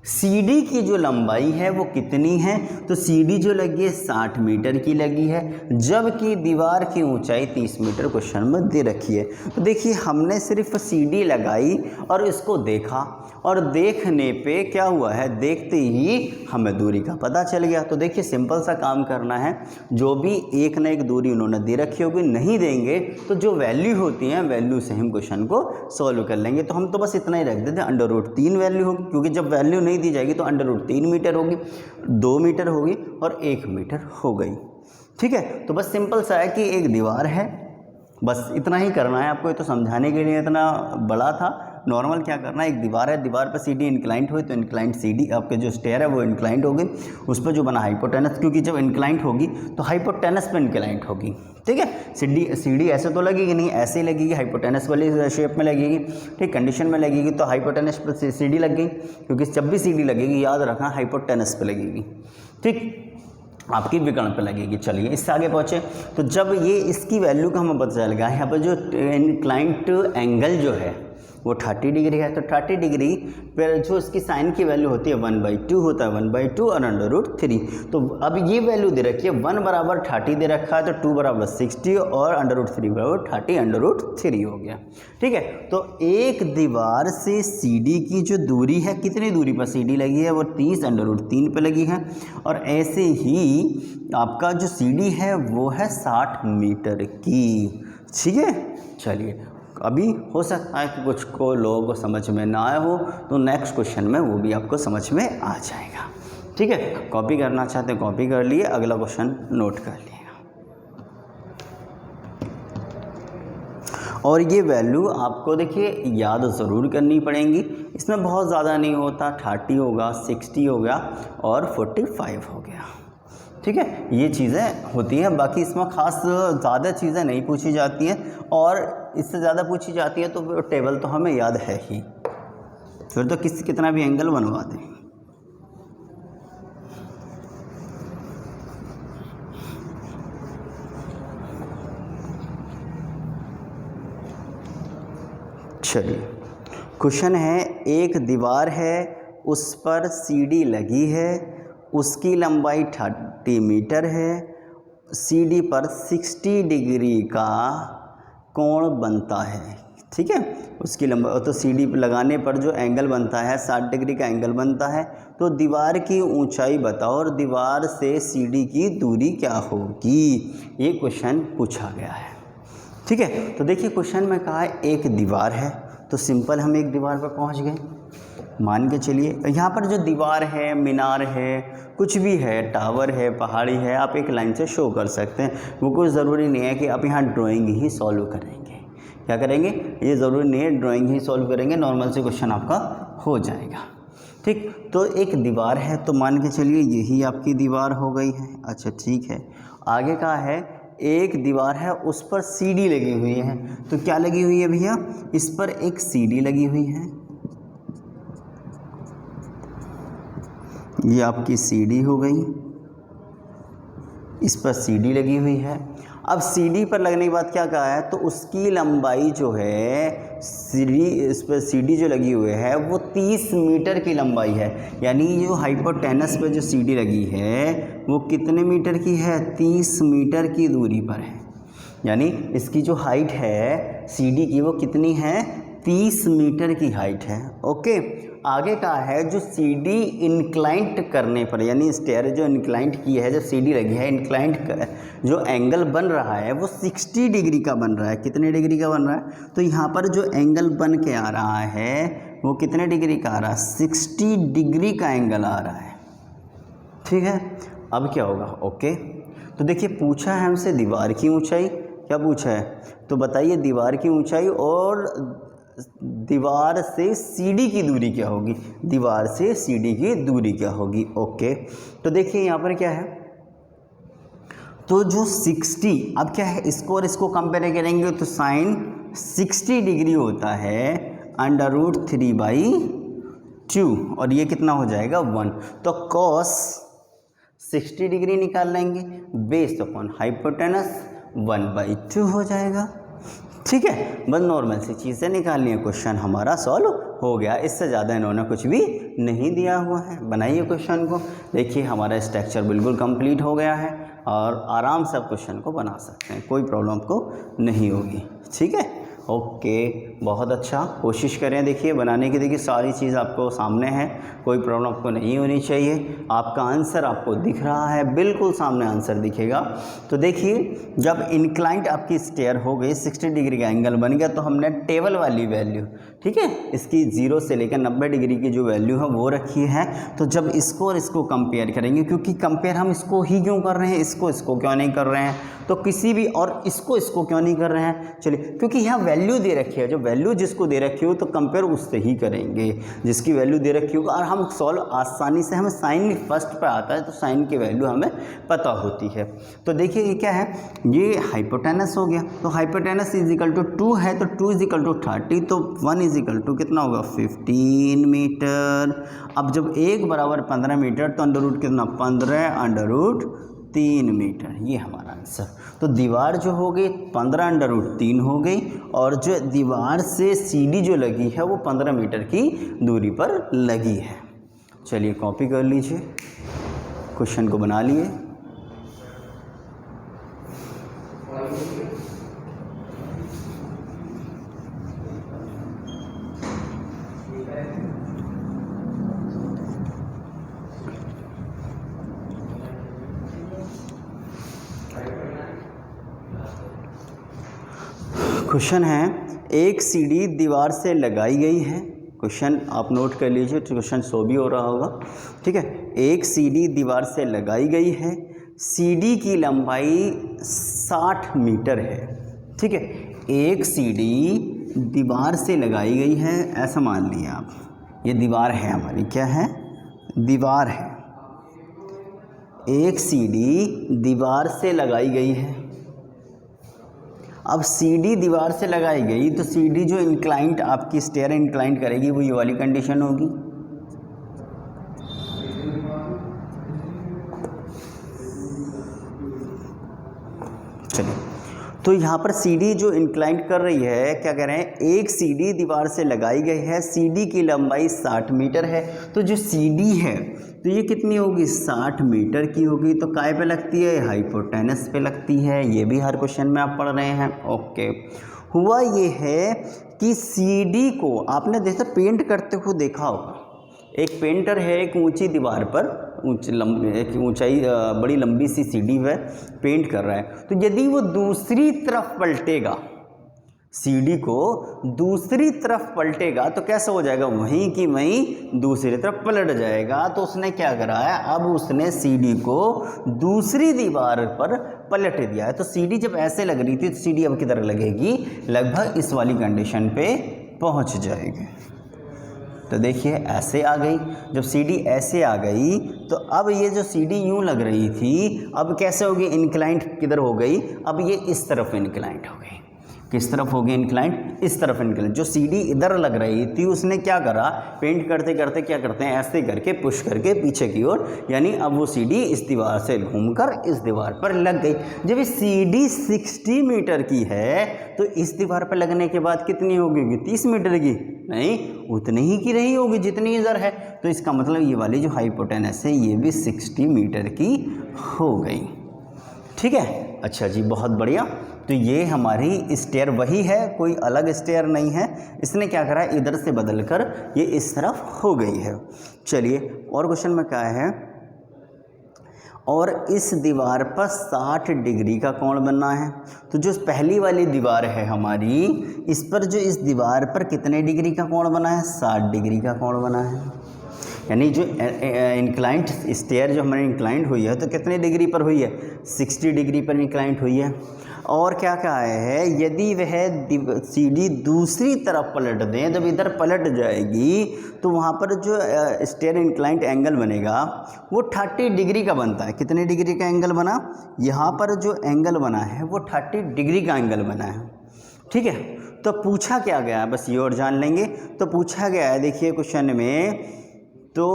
सीढ़ी की जो लंबाई है वो कितनी है, तो सीढ़ी जो लगी है 60 मीटर की लगी है, जबकि दीवार की ऊंचाई 30 मीटर क्वेश्चन में दे रखी है। तो देखिए हमने सिर्फ सीढ़ी लगाई और इसको देखा, और देखने पे क्या हुआ है, देखते ही हमें दूरी का पता चल गया। तो देखिए सिंपल सा काम करना है, जो भी एक ना एक दूरी उन्होंने दे रखी होगी, नहीं देंगे तो जो वैल्यू होती है वैल्यू से हम क्वेश्चन को सॉल्व कर लेंगे। तो हम तो बस इतना ही रख देते हैं, √3 वैल्यू होगी, क्योंकि जब वैल्यू नहीं दी जाएगी तो √3 मीटर होगी, 2 मीटर होगी और 1 मीटर हो गई। ठीक है, तो बस सिंपल सा है कि एक दीवार है, बस इतना ही करना है आपको। ये तो समझाने के लिए इतना बड़ा था। नॉर्मल क्या करना है, एक दीवार है, दीवार पर सीढ़ी इंक्लाइंट हुई तो इंक्लाइंट सीढ़ी आपके जो स्टेयर है वो इंक्लाइंट होगी, उस पर जो बना हाइपोटेनस, क्योंकि जब इंक्लाइंट होगी तो हाइपोटेनस पे इंक्लाइंट होगी। ठीक है, सीढ़ी ऐसे तो लगेगी नहीं, ऐसे ही लगेगी, हाइपोटेनस वाली शेप में लगेगी। ठीक, कंडीशन में लगेगी तो हाइपोटेनस पर सीढ़ी लग गई, क्योंकि जब भी सीढ़ी लगेगी याद रखना हाइपोटेनस पे लगेगी। ठीक, आपकी विकर्ण पे लगेगी। चलिए इससे आगे पहुँचे, तो जब ये इसकी वैल्यू का हमें पता चल गया, यहाँ पर जो इंक्लाइंट एंगल जो है वो 30 डिग्री है, तो 30 डिग्री पर जो इसकी साइन की वैल्यू होती है 1/2 होता है, 1/2 और √3। तो अब ये वैल्यू दे रखी है, 1 बराबर 30 दे रखा है, तो 2 बराबर 60 और √3 बराबर 30, √3 हो गया। ठीक है, तो एक दीवार से सीढ़ी की जो दूरी है, कितनी दूरी पर सीढ़ी लगी है, वो 30 √3 पे लगी है, और ऐसे ही आपका जो सीढ़ी है वो है 60 मीटर की। ठीक है, चलिए अभी हो सकता है कि कुछ को लोगों को समझ में ना आया हो, तो नेक्स्ट क्वेश्चन में वो भी आपको समझ में आ जाएगा। ठीक है, कॉपी करना चाहते हैं कॉपी कर लिए, अगला क्वेश्चन नोट कर लिएगा। और ये वैल्यू आपको देखिए याद ज़रूर करनी पड़ेंगी, इसमें बहुत ज़्यादा नहीं होता, 30 होगा, 60 हो गया और 45 हो गया। ठीक है, ये चीज़ें होती हैं, बाकी इसमें ख़ास ज़्यादा चीज़ें नहीं पूछी जाती हैं, और इससे ज़्यादा पूछी जाती है तो टेबल तो हमें याद है ही, फिर तो कितना भी एंगल बनवा दें। चलिए क्वेश्चन है, एक दीवार है, उस पर सीढ़ी लगी है, उसकी लंबाई 30 मीटर है, सीढ़ी पर 60 डिग्री का कोण बनता है। ठीक है, उसकी लंबाई, तो सीढ़ी लगाने पर जो एंगल बनता है 60 डिग्री का एंगल बनता है, तो दीवार की ऊंचाई बताओ और दीवार से सीढ़ी की दूरी क्या होगी, ये क्वेश्चन पूछा गया है। ठीक है, तो देखिए क्वेश्चन में कहा है एक दीवार है, तो सिंपल हम एक दीवार पर पहुंच गए। मान के चलिए यहाँ पर जो दीवार है, मीनार है, कुछ भी है, टावर है, पहाड़ी है, आप एक लाइन से शो कर सकते हैं। वो कुछ ज़रूरी नहीं है कि आप यहाँ ड्राइंग ही सॉल्व करेंगे। क्या करेंगे, ये ज़रूरी नहीं है ड्राइंग ही सॉल्व करेंगे, नॉर्मल से क्वेश्चन आपका हो जाएगा। ठीक, तो एक दीवार है, तो मान के चलिए यही आपकी दीवार हो गई है। अच्छा ठीक है, आगे का है एक दीवार है, उस पर सीढ़ी लगी हुई है, तो क्या लगी हुई है भैया, इस पर एक सीढ़ी लगी हुई है, ये आपकी सीढ़ी हो गई, इस पर सीढ़ी लगी हुई है। अब सीढ़ी पर लगने के बाद क्या कहा है, तो उसकी लंबाई जो है सीढ़ी, इस पर सीढ़ी जो लगी हुई है वो 30 मीटर की लंबाई है, यानी जो हाइपोटेनस पे जो सीढ़ी लगी है वो कितने मीटर की है, 30 मीटर की दूरी पर है, यानी इसकी जो हाइट है सीढ़ी की वो कितनी है, 30 मीटर की हाइट है। ओके, आगे का है जो सीढ़ी इंक्लाइंट करने पर, यानी स्टेयर जो इंक्लाइंट की है, जब सीढ़ी लगी है, इंक्लाइंट जो एंगल बन रहा है वो 60 डिग्री का बन रहा है। कितने डिग्री का बन रहा है, तो यहाँ पर जो एंगल बन के आ रहा है वो कितने डिग्री का आ रहा है, 60 डिग्री का एंगल आ रहा है। ठीक है, अब क्या होगा, ओके, तो देखिए पूछा है हमसे दीवार की ऊंचाई, क्या पूछा है, तो बताइए दीवार की ऊंचाई और दीवार से सीढ़ी की दूरी क्या होगी, दीवार से सीढ़ी की दूरी क्या होगी। ओके, तो देखिए यहाँ पर क्या है, तो जो 60, अब क्या है, इसको और इसको कंपेयर करेंगे तो साइन 60 डिग्री होता है, √3/2 और ये कितना हो जाएगा 1। तो cos 60 डिग्री निकाल लेंगे बेस्ड अपॉन हाइपोटेनस 1/2 हो जाएगा। ठीक है, बस नॉर्मल सी चीज़ें निकालनी है, क्वेश्चन हमारा सॉल्व हो गया। इससे ज़्यादा इन्होंने कुछ भी नहीं दिया हुआ है। बनाइए क्वेश्चन को, देखिए हमारा स्ट्रक्चर बिल्कुल कंप्लीट हो गया है और आराम से आप क्वेश्चन को बना सकते हैं, कोई प्रॉब्लम आपको नहीं होगी। ठीक है, ओके, बहुत अच्छा, कोशिश करें देखिए बनाने की। देखिए सारी चीज़ आपको सामने है, कोई प्रॉब्लम आपको नहीं होनी चाहिए। आपका आंसर आपको दिख रहा है, बिल्कुल सामने आंसर दिखेगा। तो देखिए जब इंक्लाइंट आपकी स्टेयर हो गई, 60 डिग्री का एंगल बन गया, तो हमने टेबल वाली वैल्यू, ठीक है, इसकी 0 से लेकर 90 डिग्री की जो वैल्यू है वो रखी है। तो जब इसको और इसको कंपेयर करेंगे, क्योंकि कंपेयर हम इसको ही क्यों कर रहे हैं, इसको क्यों नहीं कर रहे हैं, तो किसी भी और इसको क्यों नहीं कर रहे हैं, चलिए क्योंकि यहाँ वैल्यू दे रखी है, जो वैल्यू जिसको दे रखी हो तो कंपेयर उससे ही करेंगे जिसकी वैल्यू दे रखी होगा। और हम सॉल्व आसानी से, हमें साइन फर्स्ट पे आता है तो साइन की वैल्यू हमें पता होती है। तो देखिए ये क्या है, ये हाइपोटेनस हो गया, तो हाइपोटेनस इज इक्वल टू 2 है, तो 2 इज इक्वल टू 30, तो 1 इज इक्वल टू कितना होगा 15 मीटर। अब जब 1 बराबर 15 मीटर तो अंडर रूट कितना 15√3 मीटर, ये हमारा आंसर। तो दीवार जो हो गई 15√3 हो गई, और जो दीवार से सीढ़ी जो लगी है वो 15 मीटर की दूरी पर लगी है। चलिए कॉपी कर लीजिए, क्वेश्चन को बना लिए। क्वेश्चन है, एक सीढ़ी दीवार से लगाई गई है। क्वेश्चन आप नोट कर लीजिए, क्वेश्चन शो भी हो रहा होगा। ठीक है, एक सीढ़ी दीवार से लगाई गई है, सीढ़ी की लंबाई 60 मीटर है। ठीक है, एक सीढ़ी दीवार से लगाई गई है, ऐसा मान लिया आप, ये दीवार है हमारी, क्या है, दीवार है। एक सीढ़ी दीवार से लगाई गई है। अब सीढ़ी दीवार से लगाई गई तो सीढ़ी जो इंक्लाइंट आपकी स्टेयर इंक्लाइंट करेगी वो ये वाली कंडीशन होगी। चलिए, तो यहाँ पर सीढ़ी जो इंक्लाइंट कर रही है, क्या कह रहे हैं, एक सीढ़ी दीवार से लगाई गई है, सीढ़ी की लंबाई 60 मीटर है। तो जो सीढ़ी है तो ये कितनी होगी, 60 मीटर की होगी। तो काय पे लगती है, हाइपोटेनस पे लगती है। ये भी हर क्वेश्चन में आप पढ़ रहे हैं। ओके, हुआ ये है कि सीढ़ी को आपने जैसे पेंट करते हुए देखा होगा, एक पेंटर है, एक ऊंची दीवार पर एक ऊंचाई बड़ी लंबी सी सीढ़ी है, पेंट कर रहा है। तो यदि वो दूसरी तरफ पलटेगा, सीढ़ी को दूसरी तरफ पलटेगा तो कैसा हो जाएगा, वहीं की वहीं दूसरी तरफ पलट जाएगा। तो उसने क्या करा है, अब उसने सीढ़ी को दूसरी दीवार पर पलट दिया है। तो सीढ़ी जब ऐसे लग रही थी तो सीढ़ी अब किधर लगेगी, लगभग इस वाली कंडीशन पे पहुंच जाएगी। तो देखिए ऐसे आ गई, जब सीढ़ी ऐसे आ गई तो अब ये जो सीढ़ी यूं लग रही थी अब कैसे होगी, इंक्लाइंट किधर हो गई, अब ये इस तरफ इंक्लाइंट हो गई। किस तरफ हो गई इंक्लाइंट, इस तरफ इंक्लाइंट। जो सीढ़ी इधर लग रही थी उसने क्या करा, पेंट करते करते क्या करते हैं, ऐसे करके पुश करके पीछे की ओर, यानी अब वो सीढ़ी इस दीवार से घूमकर इस दीवार पर लग गई। जब ये सीढ़ी 60 मीटर की है तो इस दीवार पर लगने के बाद कितनी होगी, 30 मीटर की नहीं, उतनी ही की रही होगी जितनी इधर है। तो इसका मतलब ये वाली जो हाइपोटेनस है ये भी 60 मीटर की हो गई। ठीक है, अच्छा जी, बहुत बढ़िया। तो ये हमारी स्टेयर वही है, कोई अलग स्टेयर नहीं है। इसने क्या करा, इधर से बदलकर ये इस तरफ हो गई है। चलिए और क्वेश्चन में क्या है, और इस दीवार पर 60 डिग्री का कोण बनना है। तो जो पहली वाली दीवार है हमारी, इस पर जो इस दीवार पर कितने डिग्री का कोण बना है, 60 डिग्री का कोण बना है। यानी जो इंक्लाइंट स्टेयर जो हमारी इंक्लाइंट हुई है तो कितने डिग्री पर हुई है, 60 डिग्री पर इंक्लाइंट हुई है। और क्या कहा है, यदि वह सीढ़ी दूसरी तरफ पलट दें, जब इधर पलट जाएगी तो वहाँ पर जो स्टेयर इंक्लाइंट एंगल बनेगा वो 30 डिग्री का बनता है। कितने डिग्री का एंगल बना, यहाँ पर जो एंगल बना है वो 30 डिग्री का एंगल बना है। ठीक है, तो पूछा क्या गया है, बस ये और जान लेंगे। तो पूछा गया है, देखिए क्वेश्चन में, तो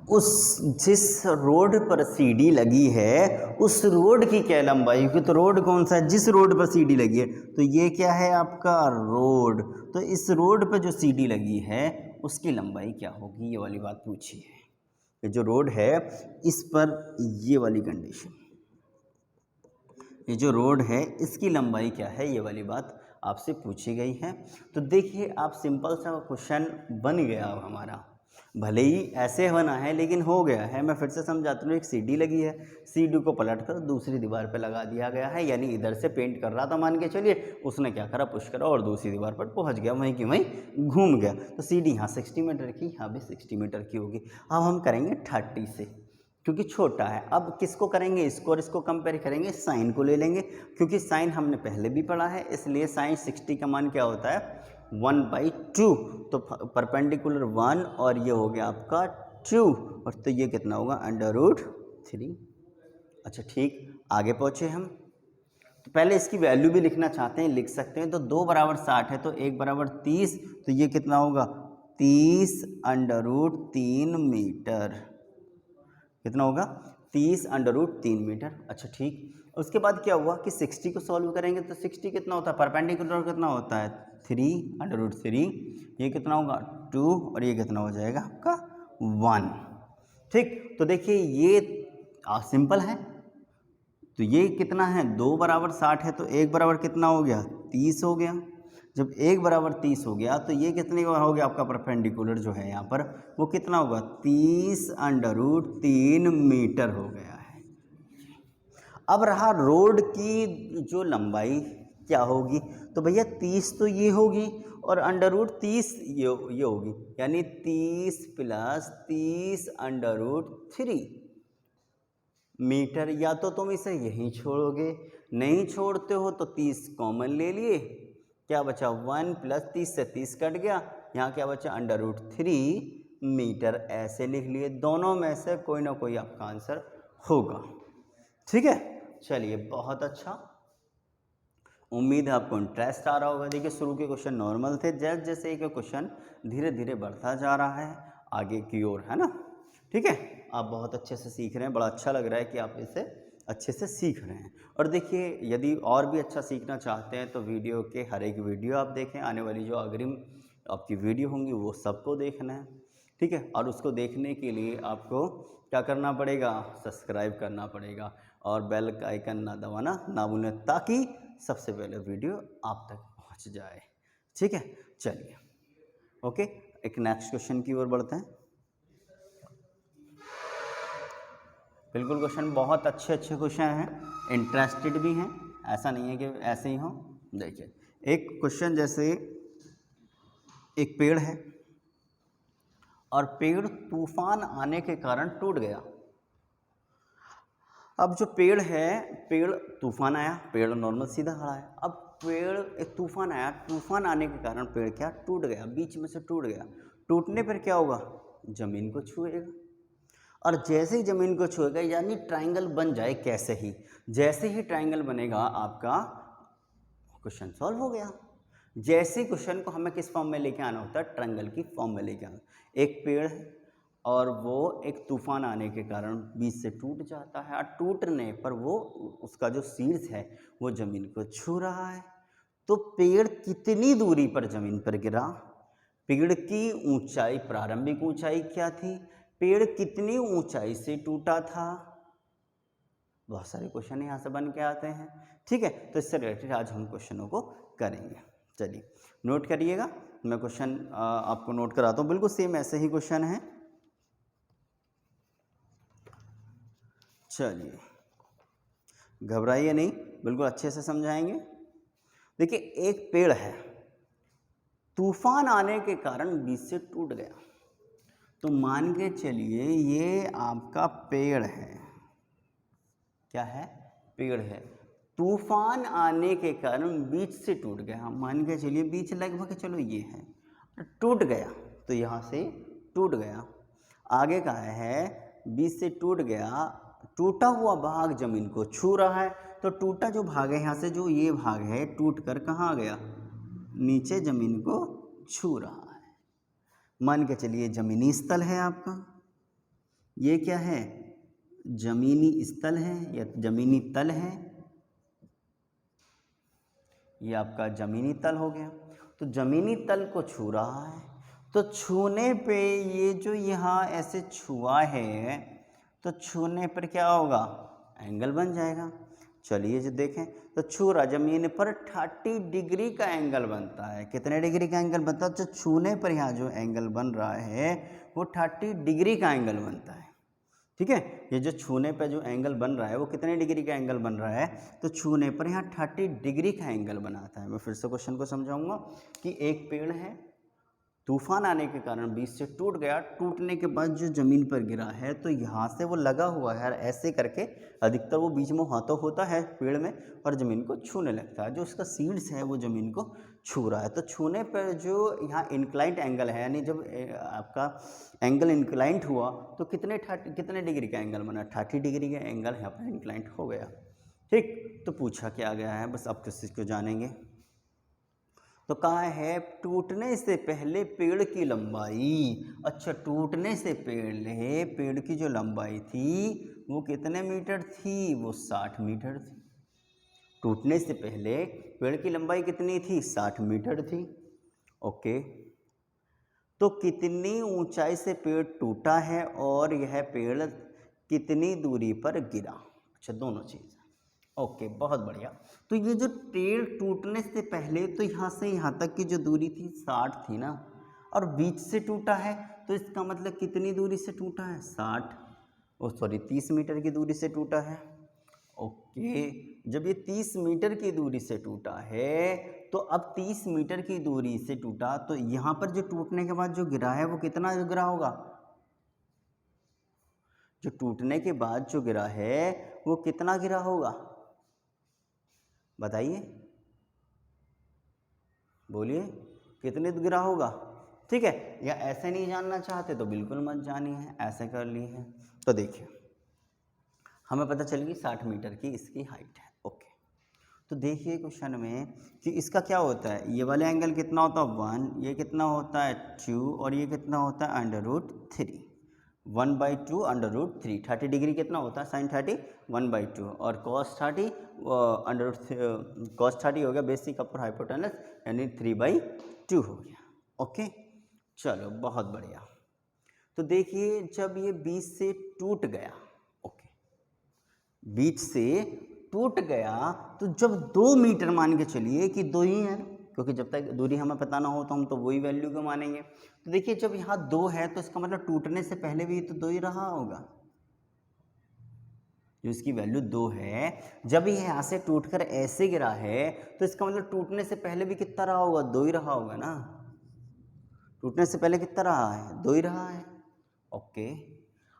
उस जिस रोड पर सीढ़ी लगी है उस रोड की क्या लंबाई होगी। तो रोड कौन सा है, जिस रोड पर सीढ़ी लगी है, तो ये क्या है आपका रोड। तो इस रोड पर जो सीढ़ी लगी है उसकी लंबाई क्या होगी, ये वाली बात पूछी है। ये जो रोड है इस पर ये वाली कंडीशन, ये जो रोड है इसकी लंबाई क्या है, ये वाली बात आपसे पूछी गई है। तो देखिए आप सिंपल सा क्वेश्चन बन गया अब हमारा, भले ही ऐसे बना है लेकिन हो गया है। मैं फिर से समझाता हूँ, एक सीढ़ी लगी है, सीढ़ी को पलटकर दूसरी दीवार पे लगा दिया गया है, यानी इधर से पेंट कर रहा था मान के चलिए, उसने क्या करा, पुश करा और दूसरी दीवार पर पहुँच गया, वहीं की वहीं घूम गया। तो सीढ़ी यहाँ 60 मीटर की, यहाँ भी 60 मीटर की होगी। अब हम करेंगे 30 से, क्योंकि छोटा है। अब किसको करेंगे, इसको और इसको कंपेयर करेंगे, साइन को ले लेंगे, क्योंकि साइन हमने पहले भी पढ़ा है, इसलिए साइन 60 का मान क्या होता है 1/2। तो परपेंडिकुलर 1 और ये हो गया आपका 2, और तो ये कितना होगा √3। अच्छा ठीक, आगे पहुँचे हम। तो पहले इसकी वैल्यू भी लिखना चाहते हैं, लिख सकते हैं। तो 2 = 60 है, तो 1 = 30, तो ये कितना होगा 30√3 मीटर। कितना होगा 30√3 मीटर। अच्छा ठीक, उसके बाद क्या हुआ कि 60 को सॉल्व करेंगे तो 60 कितना होता है, परपेंडिकुलर कितना होता है 3√3, ये कितना होगा 2, और ये कितना हो जाएगा आपका 1। ठीक, तो देखिए ये सिंपल है। तो ये कितना है 2 = 60 है, तो 1 बराबर कितना हो गया 30 हो गया। जब 1 = 30 हो गया तो ये कितने हो गया आपका परपेंडिकुलर जो है यहाँ पर वो कितना होगा 30√3 मीटर हो गया है। अब रहा रोड की जो लंबाई क्या होगी, तो भैया 30 तो ये होगी और √30 ये होगी, यानी 30 + 30√3 मीटर। या तो तुम इसे यहीं छोड़ोगे, नहीं छोड़ते हो तो 30 कॉमन ले लिए, क्या बचा 1 + 30 से 30 कट गया, यहाँ क्या बचा √3 मीटर। ऐसे लिख लिए, दोनों में से कोई ना कोई आपका आंसर होगा। ठीक है, चलिए बहुत अच्छा, उम्मीद है आपको इंटरेस्ट आ रहा होगा। देखिए शुरू के क्वेश्चन नॉर्मल थे, जैसे जैसे एक क्वेश्चन धीरे धीरे बढ़ता जा रहा है आगे की ओर, है ना। ठीक है, आप बहुत अच्छे से सीख रहे हैं, बड़ा अच्छा लग रहा है कि आप इसे अच्छे से सीख रहे हैं। और देखिए यदि और भी अच्छा सीखना चाहते हैं तो वीडियो के हर एक वीडियो आप देखें, आने वाली जो अग्रिम आपकी वीडियो होंगी वो सबको देखना है। ठीक है, और उसको देखने के लिए आपको क्या करना पड़ेगा, सब्सक्राइब करना पड़ेगा और बेल का आइकन ना दबाना ना भूलें, ताकि सबसे पहले वीडियो आप तक पहुंच जाए। ठीक है, चलिए ओके, एक नेक्स्ट क्वेश्चन की ओर बढ़ते हैं। बिल्कुल क्वेश्चन बहुत अच्छे अच्छे क्वेश्चन हैं, इंटरेस्टेड भी हैं, ऐसा नहीं है कि ऐसे ही हो। देखिए एक क्वेश्चन, जैसे एक पेड़ है और पेड़ तूफान आने के कारण टूट गया। अब जो पेड़ है, पेड़ तूफान आया, पेड़ नॉर्मल सीधा खड़ा है। अब पेड़ एक तूफान आया, तूफान आने के कारण पेड़ क्या टूट गया, बीच में से टूट गया। टूटने पर क्या होगा, ज़मीन को छुएगा, और जैसे ही ज़मीन को छुएगा यानी ट्रायंगल बन जाए, कैसे ही जैसे ही ट्रायंगल बनेगा आपका क्वेश्चन सॉल्व हो गया। जैसे क्वेश्चन को हमें किस फॉर्म में लेके आना होता है, ट्रायंगल की फॉर्म में लेके आना। एक पेड़ है और वो एक तूफान आने के कारण बीच से टूट जाता है, और टूटने पर वो उसका जो शीर्ष है वो ज़मीन को छू रहा है। तो पेड़ कितनी दूरी पर ज़मीन पर गिरा, पेड़ की ऊंचाई, प्रारंभिक ऊंचाई क्या थी, पेड़ कितनी ऊंचाई से टूटा था। बहुत सारे क्वेश्चन यहाँ से बन के आते हैं। ठीक है, तो इससे रिलेटेड आज हम क्वेश्चनों को करेंगे। चलिए नोट करिएगा, मैं क्वेश्चन आपको नोट कराता हूँ, बिल्कुल सेम ऐसे ही क्वेश्चन है। चलिए घबराइए नहीं, बिल्कुल अच्छे से समझाएंगे। देखिए एक पेड़ है, तूफान आने के कारण बीच से टूट गया, तो मान के चलिए ये आपका पेड़ है, क्या है पेड़ है, तूफान आने के कारण बीच से टूट गया। मान के चलिए बीच लगभग चलो ये है, टूट गया, तो यहाँ से टूट गया। आगे का है बीच से टूट गया, टूटा हुआ भाग जमीन को छू रहा है, तो टूटा जो भाग है यहाँ से, जो ये भाग है टूट कर कहाँ गया, नीचे ज़मीन को छू रहा है। मान के चलिए ज़मीनी स्थल है आपका, ये क्या है, ज़मीनी स्थल है या ज़मीनी तल है, ये आपका ज़मीनी तल हो गया। तो ज़मीनी तल को छू रहा है, तो छूने पे ये जो यहाँ ऐसे छुआ है, तो छूने पर क्या होगा, एंगल बन जाएगा। चलिए जो देखें तो छू रहा, ज़मीन पर 30 डिग्री का एंगल बनता है। कितने डिग्री का एंगल बनता है, तो छूने पर यहाँ जो एंगल बन रहा है वो 30 डिग्री का एंगल बनता है। ठीक है, ये जो छूने पे जो एंगल बन रहा है वो कितने डिग्री का एंगल बन रहा है, तो छूने पर यहाँ 30 डिग्री का एंगल बनाता है। मैं फिर से क्वेश्चन को समझाऊंगा कि एक पेड़ है, तूफान आने के कारण बीच से टूट गया, टूटने के बाद जो ज़मीन पर गिरा है तो यहाँ से वो लगा हुआ है, ऐसे करके अधिकतर वो बीच में हाथों होता है पेड़ में और ज़मीन को छूने लगता है। जो उसका सीड्स है वो ज़मीन को छू रहा है, तो छूने पर जो यहाँ इंक्लाइंट एंगल है, यानी जब आपका एंगल इंक्लाइंट हुआ तो कितने डिग्री का एंगल बना, 30 डिग्री का एंगल यहाँ पर इंक्लाइंट हो गया। ठीक, तो पूछा क्या गया है, बस अब किस चीज़ को जानेंगे। तो कहा है टूटने से पहले पेड़ की लंबाई। अच्छा, टूटने से पहले पेड़ की जो लंबाई थी वो कितने मीटर थी, वो 60 मीटर थी। टूटने से पहले पेड़ की लंबाई कितनी थी, 60 मीटर थी। ओके, तो कितनी ऊंचाई से पेड़ टूटा है और यह पेड़ कितनी दूरी पर गिरा। अच्छा, दोनों चीज़। ओके, बहुत बढ़िया। तो ये जो पेड़ टूटने से पहले तो यहाँ से यहाँ तक की जो दूरी थी 60 थी ना, और बीच से टूटा है तो इसका मतलब कितनी दूरी से टूटा है, 30 मीटर की दूरी से टूटा है। ओके, जब ये 30 मीटर की दूरी से टूटा है तो अब 30 मीटर की दूरी से टूटा तो यहाँ पर जो टूटने के बाद जो गिरा है वो कितना गिरा होगा, जो टूटने के बाद जो गिरा है वो कितना गिरा होगा, बताइए, बोलिए, कितने गिरा होगा। ठीक है, या ऐसे नहीं जानना चाहते तो बिल्कुल मत जानिए, ऐसे कर ली है। तो देखिए हमें पता चल गई 60 मीटर की इसकी हाइट है। ओके, तो देखिए क्वेश्चन में कि इसका क्या होता है, ये वाला एंगल कितना होता है 1, ये कितना होता है 2 और ये कितना होता है √3, 1/2 √3। 30 डिग्री कितना होता है, sin 30 1/2 और cos 30 cos 30 हो गया बेसिक अपर हाइपोटेनस, यानी 3/2 हो गया। ओके, चलो बहुत बढ़िया। तो देखिए जब ये बीच से टूट गया, ओके, बीच से टूट गया तो जब 2 मीटर मान के चलिए कि 2 ही है, क्योंकि जब तक दूरी हमें पता ना हो तो हम तो वही वैल्यू को मानेंगे। तो देखिए जब यहाँ 2 है तो इसका मतलब टूटने से पहले भी तो 2 ही रहा होगा, जो इसकी वैल्यू 2 है। जब ये यहाँ से टूटकर ऐसे गिरा है तो इसका मतलब टूटने से पहले भी कितना रहा होगा, 2 ही रहा होगा ना। टूटने से पहले कितना रहा है, 2 ही रहा है। ओके,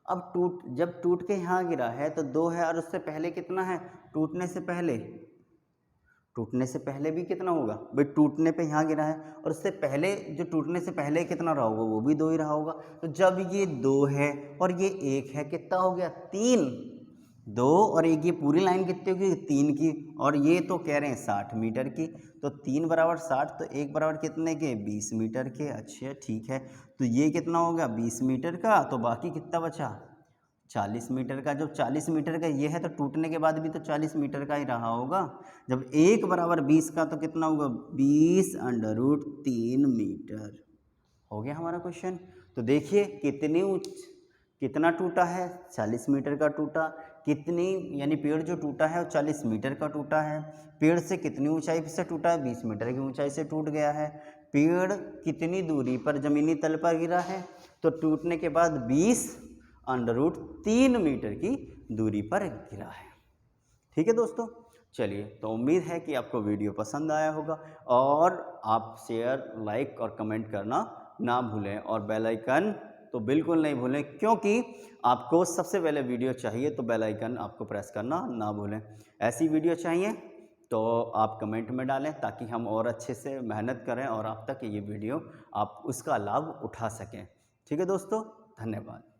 अब जब टूट के यहाँ गिरा है तो 2 है और उससे पहले कितना है, टूटने से पहले भी कितना होगा भाई, टूटने पे यहाँ गिरा है और उससे पहले जो टूटने से पहले कितना रहा होगा, वो भी 2 ही रहा होगा। तो जब ये 2 है और ये 1 है, कितना हो गया 3, 2 और 1, ये पूरी लाइन कितनी होगी 3 की, और ये तो कह रहे हैं 60 मीटर की, तो 3 बराबर 60 तो 1 बराबर कितने के, 20 मीटर के। अच्छा ठीक है, तो ये कितना होगा 20 मीटर का, तो बाकी कितना बचा 40 मीटर का। जब 40 मीटर का ये है तो टूटने के बाद भी तो 40 मीटर का ही रहा होगा। जब 1 बराबर 20 का तो कितना होगा 20√3 मीटर। हो गया हमारा क्वेश्चन। तो देखिए कितना टूटा है, 40 मीटर का टूटा। कितनी, यानी पेड़ जो टूटा है वो 40 मीटर का टूटा है। पेड़ से कितनी ऊंचाई से टूटा है, 20 मीटर की ऊंचाई से टूट गया है। पेड़ कितनी दूरी पर ज़मीनी तल पर गिरा है, तो टूटने के बाद 20√3 मीटर की दूरी पर गिरा है। ठीक है दोस्तों, चलिए, तो उम्मीद है कि आपको वीडियो पसंद आया होगा और आप शेयर, लाइक और कमेंट करना ना भूलें, और बेल आइकन तो बिल्कुल नहीं भूलें, क्योंकि आपको सबसे पहले वीडियो चाहिए तो बेल आइकन आपको प्रेस करना ना भूलें। ऐसी वीडियो चाहिए तो आप कमेंट में डालें ताकि हम और अच्छे से मेहनत करें और आप तक ये वीडियो आप उसका लाभ उठा सकें। ठीक है दोस्तों, धन्यवाद।